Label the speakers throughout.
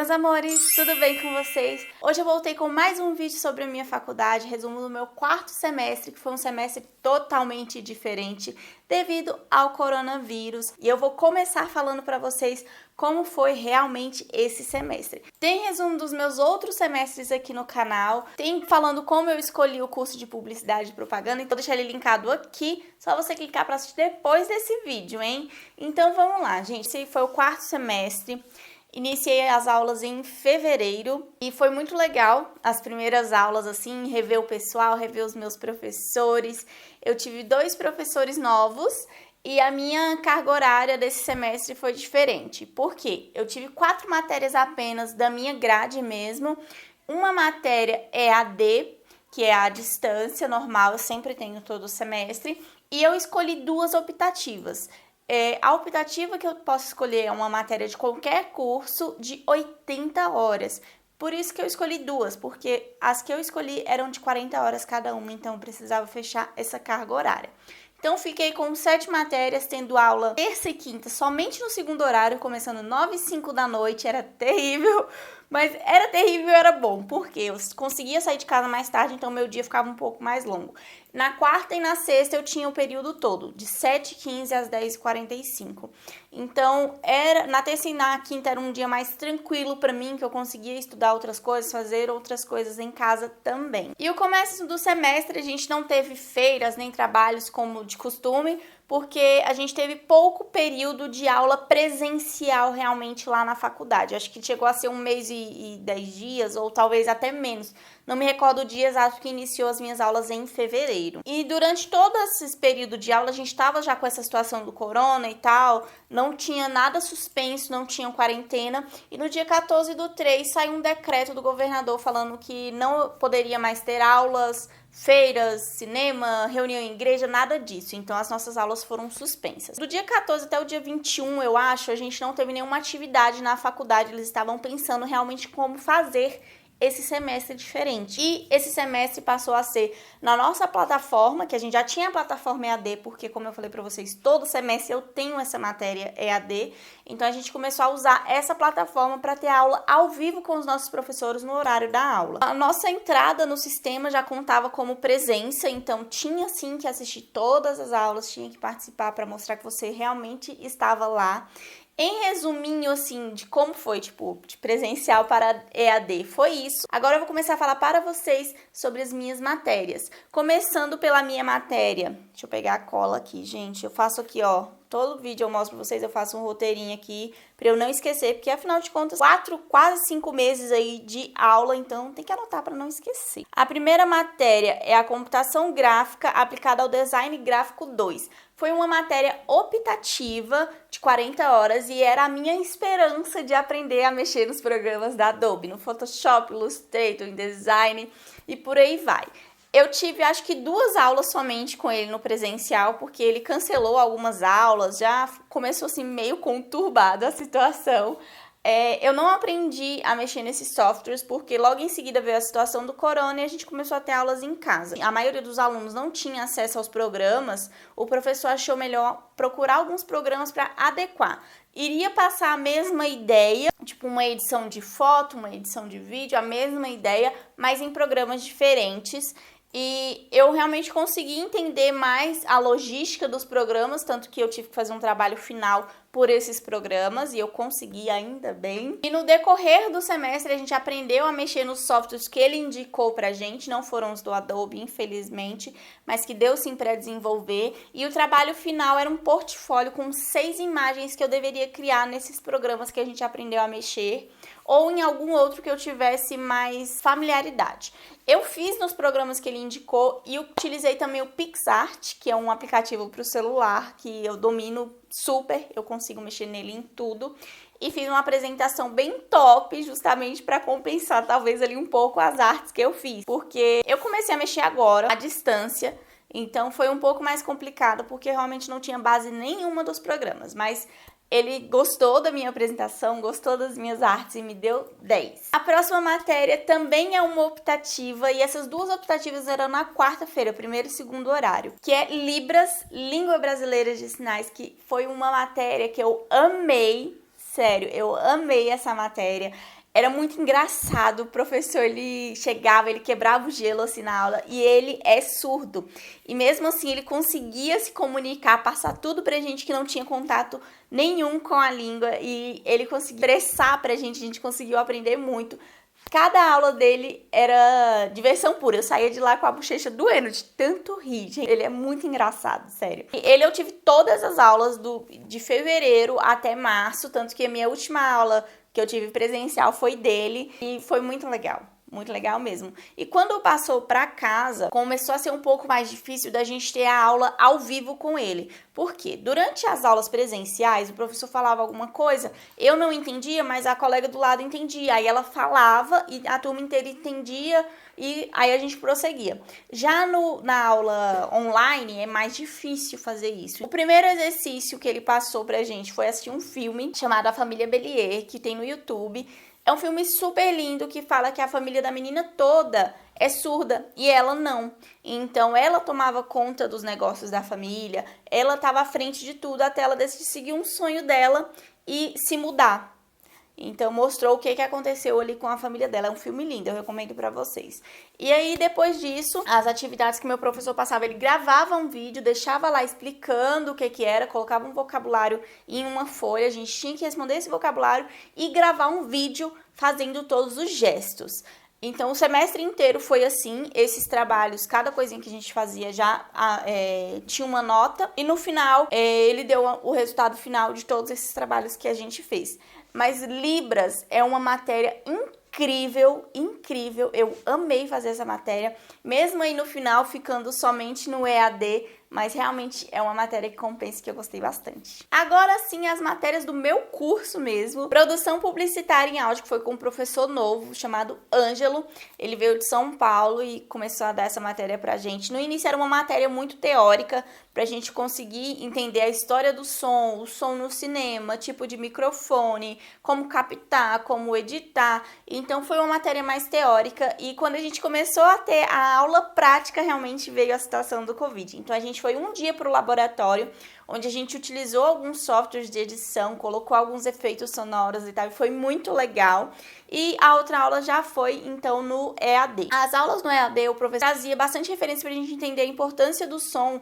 Speaker 1: meus amores, tudo bem com vocês? Hoje eu voltei com mais um vídeo sobre a minha faculdade, resumo do meu quarto semestre, que foi um semestre totalmente diferente devido ao coronavírus. E eu vou começar falando para vocês como foi realmente esse semestre. Tem resumo dos meus outros semestres aqui no canal, tem falando como eu escolhi o curso de Publicidade e Propaganda, então vou deixar ele linkado aqui, só você clicar para assistir depois desse vídeo, hein? Então vamos lá, gente, esse foi o quarto semestre. Iniciei as aulas em fevereiro e foi muito legal as primeiras aulas, assim, rever o pessoal, rever os meus professores. Eu tive 2 professores novos e a minha carga horária desse semestre foi diferente. Por quê? Eu tive 4 matérias apenas da minha grade mesmo. Uma matéria é AD, que é a distância normal, eu sempre tenho todo semestre. E eu escolhi 2 optativas. A optativa que eu posso escolher é uma matéria de qualquer curso de 80 horas. Por isso que eu escolhi 2, porque as que eu escolhi eram de 40 horas cada uma, então eu precisava fechar essa carga horária. Então fiquei com 7 matérias, tendo aula terça e quinta somente no segundo horário, começando 9 e 5 da noite, era terrível. Mas era terrível e era bom, porque eu conseguia sair de casa mais tarde, então meu dia ficava um pouco mais longo. Na quarta e na sexta eu tinha o período todo, de 7h15 às 10h45. Então, na terça e na quinta era um dia mais tranquilo pra mim, que eu conseguia estudar outras coisas, fazer outras coisas em casa também. E o começo do semestre a gente não teve feiras nem trabalhos como de costume, porque a gente teve pouco período de aula presencial realmente lá na faculdade. Acho que chegou a ser 1 mês e 10 dias, ou talvez até menos. Não me recordo o dia exato que iniciou as minhas aulas em fevereiro. E durante todo esse período de aula, a gente estava já com essa situação do corona e tal, não tinha nada suspenso, não tinha quarentena. E no dia 14/3 saiu um decreto do governador falando que não poderia mais ter aulas, feiras, cinema, reunião em igreja, nada disso. Então, as nossas aulas foram suspensas. Do dia 14 até o dia 21, eu acho, a gente não teve nenhuma atividade na faculdade. Eles estavam pensando realmente como fazer esse semestre diferente. E esse semestre passou a ser na nossa plataforma, que a gente já tinha a plataforma EAD, porque, como eu falei pra vocês, todo semestre eu tenho essa matéria EAD. Então, a gente começou a usar essa plataforma para ter aula ao vivo com os nossos professores no horário da aula. A nossa entrada no sistema já contava como presença, então tinha sim que assistir todas as aulas, tinha que participar para mostrar que você realmente estava lá. Em resuminho, assim, de como foi, tipo, de presencial para EAD, foi isso. Agora eu vou começar a falar para vocês sobre as minhas matérias. Começando pela minha matéria. Deixa eu pegar a cola aqui, gente. Eu faço aqui, ó. Todo vídeo eu mostro pra vocês, eu faço um roteirinho aqui pra eu não esquecer, porque afinal de contas, 4, quase 5 meses aí de aula, então tem que anotar pra não esquecer. A primeira matéria é a computação gráfica aplicada ao design gráfico 2. Foi uma matéria optativa de 40 horas e era a minha esperança de aprender a mexer nos programas da Adobe, no Photoshop, Illustrator, InDesign e por aí vai. Eu tive, acho que 2 aulas somente com ele no presencial, porque ele cancelou algumas aulas, já começou assim meio conturbada a situação. Eu não aprendi a mexer nesses softwares, porque logo em seguida veio a situação do corona e a gente começou a ter aulas em casa. A maioria dos alunos não tinha acesso aos programas, o professor achou melhor procurar alguns programas para adequar. Iria passar a mesma ideia, tipo uma edição de foto, uma edição de vídeo, a mesma ideia, mas em programas diferentes. E eu realmente consegui entender mais a logística dos programas, tanto que eu tive que fazer um trabalho final por esses programas e eu consegui ainda bem. E no decorrer do semestre a gente aprendeu a mexer nos softwares que ele indicou pra gente, não foram os do Adobe, infelizmente, mas que deu sim para desenvolver. E o trabalho final era um portfólio com 6 imagens que eu deveria criar nesses programas que a gente aprendeu a mexer, ou em algum outro que eu tivesse mais familiaridade. Eu fiz nos programas que ele indicou e utilizei também o PixArt, que é um aplicativo para o celular, que eu domino super, eu consigo mexer nele em tudo. E fiz uma apresentação bem top, justamente para compensar talvez ali um pouco as artes que eu fiz. Porque eu comecei a mexer agora, à distância, então foi um pouco mais complicado, porque realmente não tinha base nenhuma dos programas, mas ele gostou da minha apresentação, gostou das minhas artes e me deu 10. A próxima matéria também é uma optativa e essas 2 optativas eram na quarta-feira, primeiro e segundo horário, que é Libras, Língua Brasileira de Sinais, que foi uma matéria que eu amei, sério, eu amei essa matéria. Era muito engraçado, o professor, ele chegava, ele quebrava o gelo assim na aula, e ele é surdo. E mesmo assim ele conseguia se comunicar, passar tudo pra gente que não tinha contato nenhum com a língua, e ele conseguia expressar pra gente, a gente conseguiu aprender muito. Cada aula dele era diversão pura. Eu saía de lá com a bochecha doendo de tanto rir, gente. Ele é muito engraçado, sério. Ele eu tive todas as aulas de fevereiro até março, tanto que a minha última aula que eu tive presencial foi dele e foi muito legal. Muito legal mesmo. E quando passou pra casa, começou a ser um pouco mais difícil da gente ter a aula ao vivo com ele. Por quê? Durante as aulas presenciais, o professor falava alguma coisa, eu não entendia, mas a colega do lado entendia. Aí ela falava e a turma inteira entendia e aí a gente prosseguia. Já na aula online é mais difícil fazer isso. O primeiro exercício que ele passou pra gente foi assistir um filme chamado A Família Bélier, que tem no YouTube. É um filme super lindo que fala que a família da menina toda é surda e ela não. Então ela tomava conta dos negócios da família, ela estava à frente de tudo até ela decidir seguir um sonho dela e se mudar. Então mostrou o que aconteceu ali com a família dela. É um filme lindo, eu recomendo pra vocês. E aí depois disso, as atividades que meu professor passava, ele gravava um vídeo, deixava lá explicando o que era, colocava um vocabulário em uma folha, a gente tinha que responder esse vocabulário e gravar um vídeo fazendo todos os gestos. Então, o semestre inteiro foi assim, esses trabalhos, cada coisinha que a gente fazia já tinha uma nota. E no final, ele deu o resultado final de todos esses trabalhos que a gente fez. Mas Libras é uma matéria incrível, incrível. Eu amei fazer essa matéria, mesmo aí no final ficando somente no EAD, mas realmente é uma matéria que compensa, que eu gostei bastante. Agora sim, as matérias do meu curso mesmo. Produção publicitária em áudio, que foi com um professor novo chamado Ângelo. Ele veio de São Paulo e começou a dar essa matéria pra gente. No início era uma matéria muito teórica, pra gente conseguir entender a história do som, o som no cinema, tipo de microfone, como captar, como editar. Então foi uma matéria mais teórica, e quando a gente começou a ter a aula prática, realmente veio a situação do Covid. Então a gente foi um dia para o laboratório, onde a gente utilizou alguns softwares de edição, colocou alguns efeitos sonoros e tal, e foi muito legal. E a outra aula já foi, então, no EAD. As aulas no EAD, o professor trazia bastante referência para a gente entender a importância do som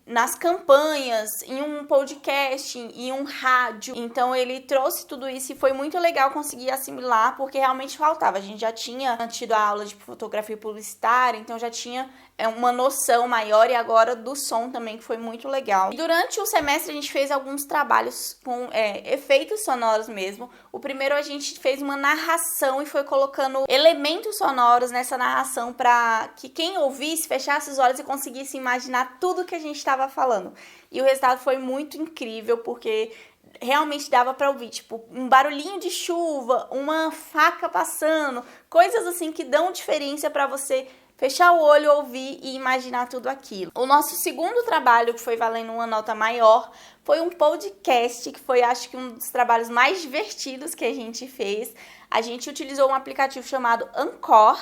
Speaker 1: nas campanhas, em um podcast, em um rádio. Então ele trouxe tudo isso e foi muito legal conseguir assimilar, porque realmente faltava. A gente já tinha tido a aula de fotografia publicitária, então já tinha uma noção maior, e agora do som também, que foi muito legal. E durante o semestre a gente fez alguns trabalhos com efeitos sonoros mesmo. O primeiro a gente fez uma narração e foi colocando elementos sonoros nessa narração para que quem ouvisse fechasse os olhos e conseguisse imaginar tudo que a gente estava falando. E o resultado foi muito incrível, porque realmente dava para ouvir, tipo, um barulhinho de chuva, uma faca passando, coisas assim que dão diferença para você fechar o olho, ouvir e imaginar tudo aquilo. O nosso segundo trabalho, que foi valendo uma nota maior, foi um podcast, que foi, acho que, um dos trabalhos mais divertidos que a gente fez. A gente utilizou um aplicativo chamado Anchor,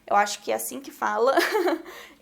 Speaker 1: eu acho que é assim que fala.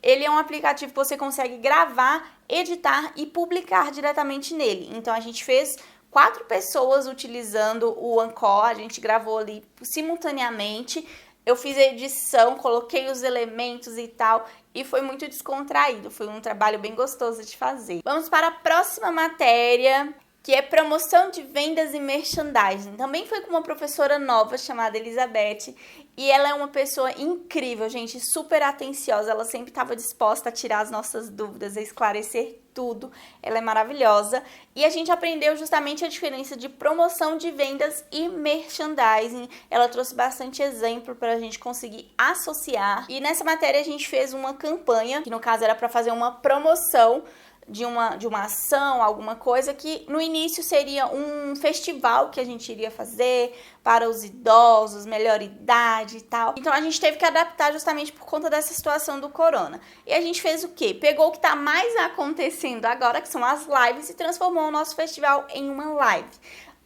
Speaker 1: Ele é um aplicativo que você consegue gravar, editar e publicar diretamente nele. Então a gente fez 4 pessoas utilizando o Anchor, a gente gravou ali simultaneamente. Eu fiz a edição, coloquei os elementos e tal, e foi muito descontraído. Foi um trabalho bem gostoso de fazer. Vamos para a próxima matéria, que é promoção de vendas e merchandising. Também foi com uma professora nova chamada Elizabeth, e ela é uma pessoa incrível, gente, super atenciosa. Ela sempre estava disposta a tirar as nossas dúvidas, a esclarecer tudo. Ela é maravilhosa. E a gente aprendeu justamente a diferença de promoção de vendas e merchandising. Ela trouxe bastante exemplo para a gente conseguir associar. E nessa matéria a gente fez uma campanha, que no caso era para fazer uma promoção de uma ação, alguma coisa, que no início seria um festival que a gente iria fazer para os idosos, melhor idade e tal. Então a gente teve que adaptar justamente por conta dessa situação do corona. E a gente fez o quê? Pegou o que está mais acontecendo agora, que são as lives, e transformou o nosso festival em uma live.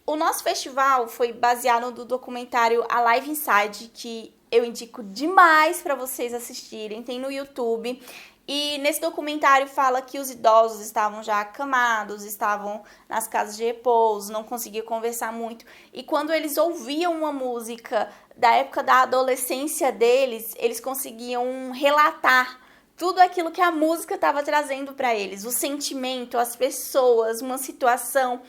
Speaker 1: O nosso festival foi baseado no documentário A Live Inside, que eu indico demais para vocês assistirem, tem no YouTube. E nesse documentário fala que os idosos estavam já acamados, estavam nas casas de repouso, não conseguiam conversar muito. E quando eles ouviam uma música da época da adolescência deles, eles conseguiam relatar tudo aquilo que a música estava trazendo para eles, o sentimento, as pessoas, uma situação.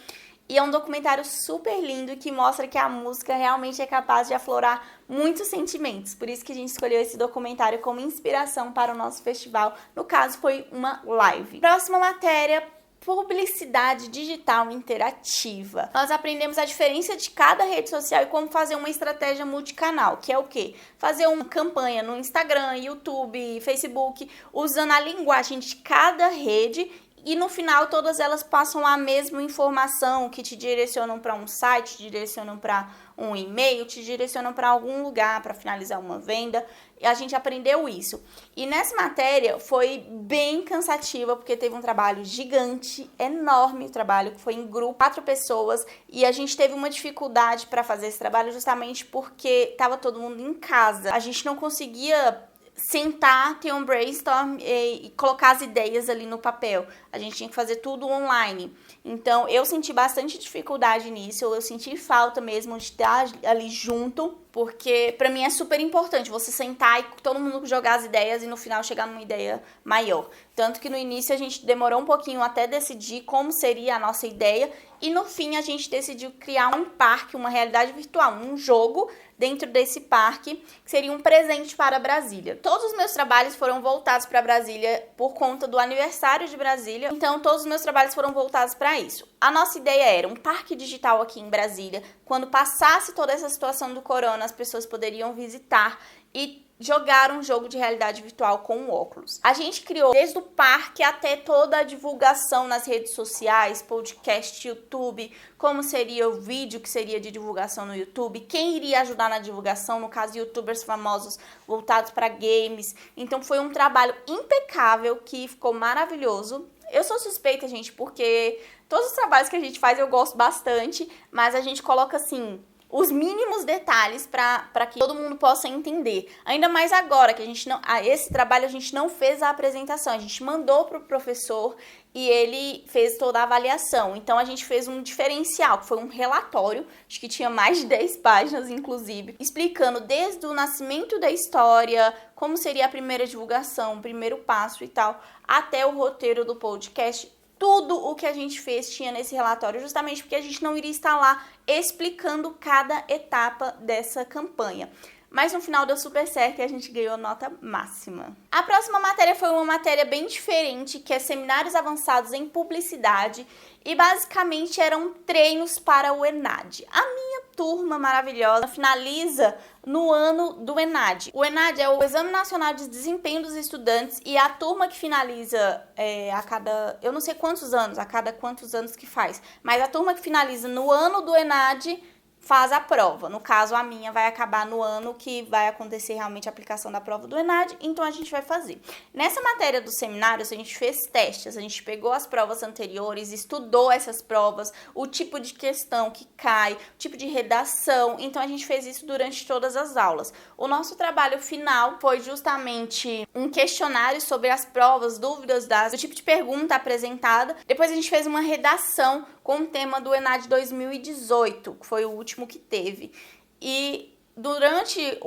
Speaker 1: E é um documentário super lindo que mostra que a música realmente é capaz de aflorar muitos sentimentos. Por isso que a gente escolheu esse documentário como inspiração para o nosso festival. No caso, foi uma live. Próxima matéria, publicidade digital interativa. Nós aprendemos a diferença de cada rede social e como fazer uma estratégia multicanal, que é o quê? Fazer uma campanha no Instagram, YouTube, Facebook, usando a linguagem de cada rede. E no final todas elas passam a mesma informação, que te direcionam para um site, te direcionam para um e-mail, te direcionam para algum lugar para finalizar uma venda. E a gente aprendeu isso. E nessa matéria foi bem cansativa, porque teve um trabalho gigante, enorme o trabalho, que foi em grupo, 4 pessoas. E a gente teve uma dificuldade para fazer esse trabalho justamente porque estava todo mundo em casa. A gente não conseguia sentar, ter um brainstorm e colocar as ideias ali no papel. A gente tinha que fazer tudo online. Então, eu senti bastante dificuldade nisso. Eu senti falta mesmo de estar ali junto, porque pra mim é super importante você sentar e todo mundo jogar as ideias e no final chegar numa ideia maior. Tanto que no início a gente demorou um pouquinho até decidir como seria a nossa ideia e no fim a gente decidiu criar um parque, uma realidade virtual, um jogo dentro desse parque, que seria um presente para Brasília. Todos os meus trabalhos foram voltados para Brasília por conta do aniversário de Brasília, então todos os meus trabalhos foram voltados para isso. A nossa ideia era um parque digital aqui em Brasília. Quando passasse toda essa situação do corona, as pessoas poderiam visitar e jogar um jogo de realidade virtual com o óculos. A gente criou desde o parque até toda a divulgação nas redes sociais, podcast, YouTube, como seria o vídeo que seria de divulgação no YouTube, quem iria ajudar na divulgação, no caso, youtubers famosos voltados para games. Então foi um trabalho impecável que ficou maravilhoso. Eu sou suspeita, gente, porque todos os trabalhos que a gente faz eu gosto bastante, mas a gente coloca assim os mínimos detalhes para que todo mundo possa entender. Ainda mais agora que a gente não, esse trabalho a gente não fez a apresentação, a gente mandou para o professor e ele fez toda a avaliação. Então a gente fez um diferencial, que foi um relatório, acho que tinha mais de 10 páginas inclusive, explicando desde o nascimento da história, como seria a primeira divulgação, o primeiro passo e tal, até o roteiro do podcast. Tudo o que a gente fez tinha nesse relatório, justamente porque a gente não iria estar lá explicando cada etapa dessa campanha. Mas no final deu super certo e a gente ganhou nota máxima. A próxima matéria foi uma matéria bem diferente, que é Seminários Avançados em Publicidade. E basicamente eram treinos para o ENAD. A minha turma maravilhosa finaliza no ano do ENAD. O ENAD é o Exame Nacional de Desempenho dos Estudantes e a turma que finaliza a cada, eu não sei quantos anos, a cada quantos anos que faz, mas a turma que finaliza no ano do ENAD faz a prova. No caso, a minha vai acabar no ano que vai acontecer realmente a aplicação da prova do ENAD, então a gente vai fazer. Nessa matéria dos seminários, a gente fez testes, a gente pegou as provas anteriores, estudou essas provas, o tipo de questão que cai, o tipo de redação, então a gente fez isso durante todas as aulas. O nosso trabalho final foi justamente um questionário sobre as provas, dúvidas do tipo de pergunta apresentada. Depois a gente fez uma redação com o tema do ENAD 2018, que foi o último que teve. E durante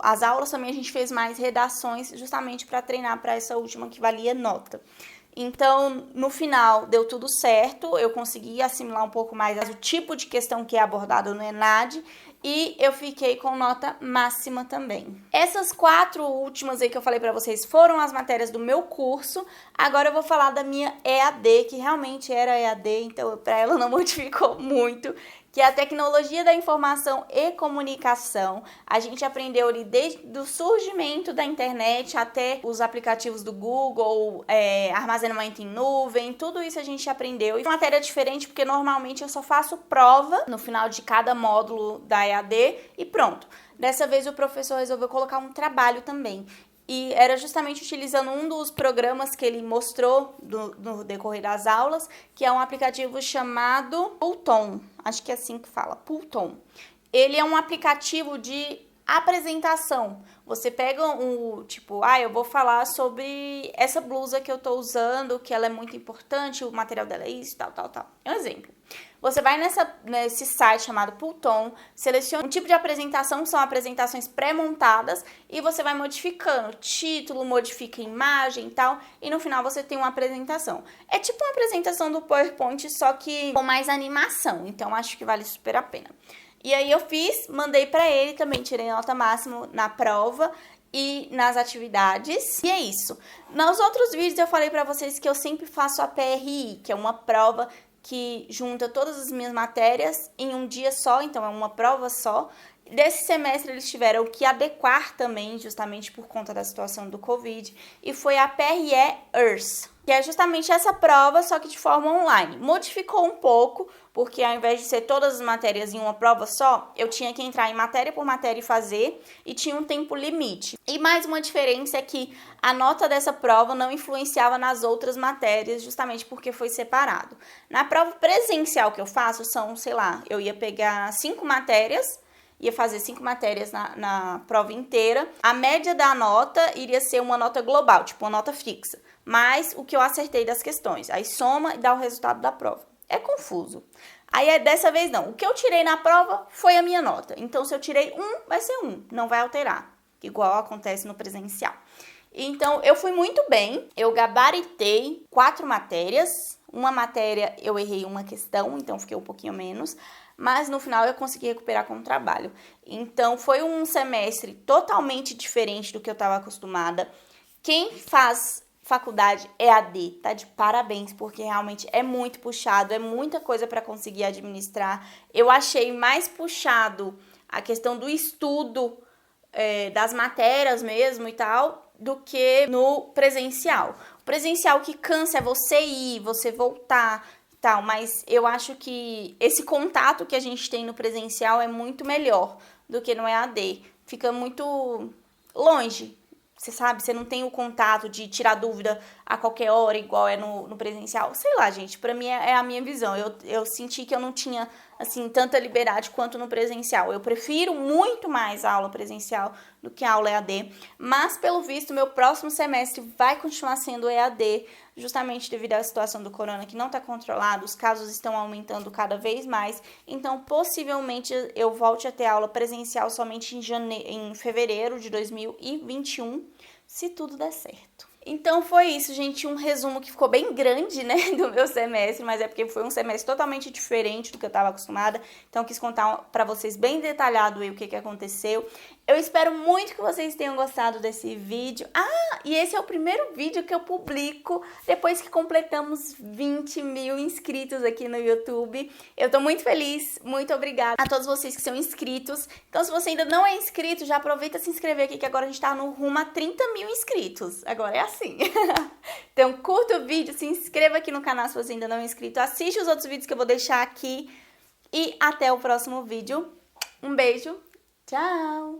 Speaker 1: as aulas também a gente fez mais redações justamente para treinar para essa última que valia nota. Então, no final, deu tudo certo, eu consegui assimilar um pouco mais o tipo de questão que é abordado no ENAD e eu fiquei com nota máxima também. Essas 4 últimas aí que eu falei pra vocês foram as matérias do meu curso. Agora eu vou falar da minha EAD, que realmente era EAD, então pra ela não modificou muito, que é a Tecnologia da Informação e Comunicação. A gente aprendeu ali desde o surgimento da internet até os aplicativos do Google, armazenamento em nuvem, tudo isso a gente aprendeu. E uma matéria diferente porque normalmente eu só faço prova no final de cada módulo da EAD e pronto. Dessa vez o professor resolveu colocar um trabalho também. E era justamente utilizando um dos programas que ele mostrou no decorrer das aulas, que é um aplicativo chamado Pulton. Acho que é assim que fala, Pulton. Ele é um aplicativo de Apresentação. Você pega eu vou falar sobre essa blusa que eu tô usando, que ela é muito importante, o material dela é isso, tal. É um exemplo. Você vai nesse site chamado Pulton, seleciona um tipo de apresentação, que são apresentações pré-montadas, e você vai modificando o título, modifica a imagem e tal, e no final você tem uma apresentação. É tipo uma apresentação do PowerPoint, só que com mais animação, então acho que vale super a pena. E aí eu fiz, mandei pra ele, também tirei nota máxima na prova e nas atividades. E é isso. Nos outros vídeos eu falei pra vocês que eu sempre faço a PRI, que é uma prova que junta todas as minhas matérias em um dia só, então é uma prova só. Desse semestre eles tiveram que adequar também, justamente por conta da situação do Covid, e foi a PRE Earth, que é justamente essa prova, só que de forma online. Modificou um pouco, porque ao invés de ser todas as matérias em uma prova só, eu tinha que entrar em matéria por matéria e fazer, e tinha um tempo limite. E mais uma diferença é que a nota dessa prova não influenciava nas outras matérias, justamente porque foi separado. Na prova presencial que eu faço, eu ia pegar 5 matérias, ia fazer 5 matérias na prova inteira. A média da nota iria ser uma nota global, tipo uma nota fixa. Mas o que eu acertei das questões. Aí soma e dá o resultado da prova. É confuso. Aí dessa vez não. O que eu tirei na prova foi a minha nota. Então se eu tirei 1, vai ser 1. Não vai alterar. Igual acontece no presencial. Então eu fui muito bem. Eu gabaritei 4 matérias. Uma matéria eu errei uma questão, então fiquei um pouquinho menos. Mas no final eu consegui recuperar com o trabalho. Então foi um semestre totalmente diferente do que eu estava acostumada. Quem faz faculdade EAD tá de parabéns, porque realmente é muito puxado, é muita coisa para conseguir administrar. Eu achei mais puxado a questão do estudo, das matérias mesmo e tal, do que no presencial. O presencial que cansa é você ir, você voltar, tal, mas eu acho que esse contato que a gente tem no presencial é muito melhor do que no EAD. Fica muito longe, você sabe? Você não tem o contato de tirar dúvida a qualquer hora, igual é no presencial. Sei lá, gente, pra mim é a minha visão. Eu senti que eu não tinha, assim, tanta liberdade quanto no presencial. Eu prefiro muito mais a aula presencial do que a aula EAD, mas, pelo visto, meu próximo semestre vai continuar sendo EAD, justamente devido à situação do corona que não está controlado, os casos estão aumentando cada vez mais, então possivelmente eu volte a ter aula presencial somente em fevereiro de 2021, se tudo der certo. Então foi isso, gente, um resumo que ficou bem grande, né, do meu semestre, mas é porque foi um semestre totalmente diferente do que eu estava acostumada, então eu quis contar pra vocês bem detalhado aí o que aconteceu. Eu espero muito que vocês tenham gostado desse vídeo. E esse é o primeiro vídeo que eu publico depois que completamos 20 mil inscritos aqui no YouTube. Eu tô muito feliz, muito obrigada a todos vocês que são inscritos. Então, se você ainda não é inscrito, já aproveita e se inscrever aqui, que agora a gente tá no rumo a 30 mil inscritos. Agora é assim. Então, curta o vídeo, se inscreva aqui no canal se você ainda não é inscrito, assiste os outros vídeos que eu vou deixar aqui e até o próximo vídeo. Um beijo, tchau!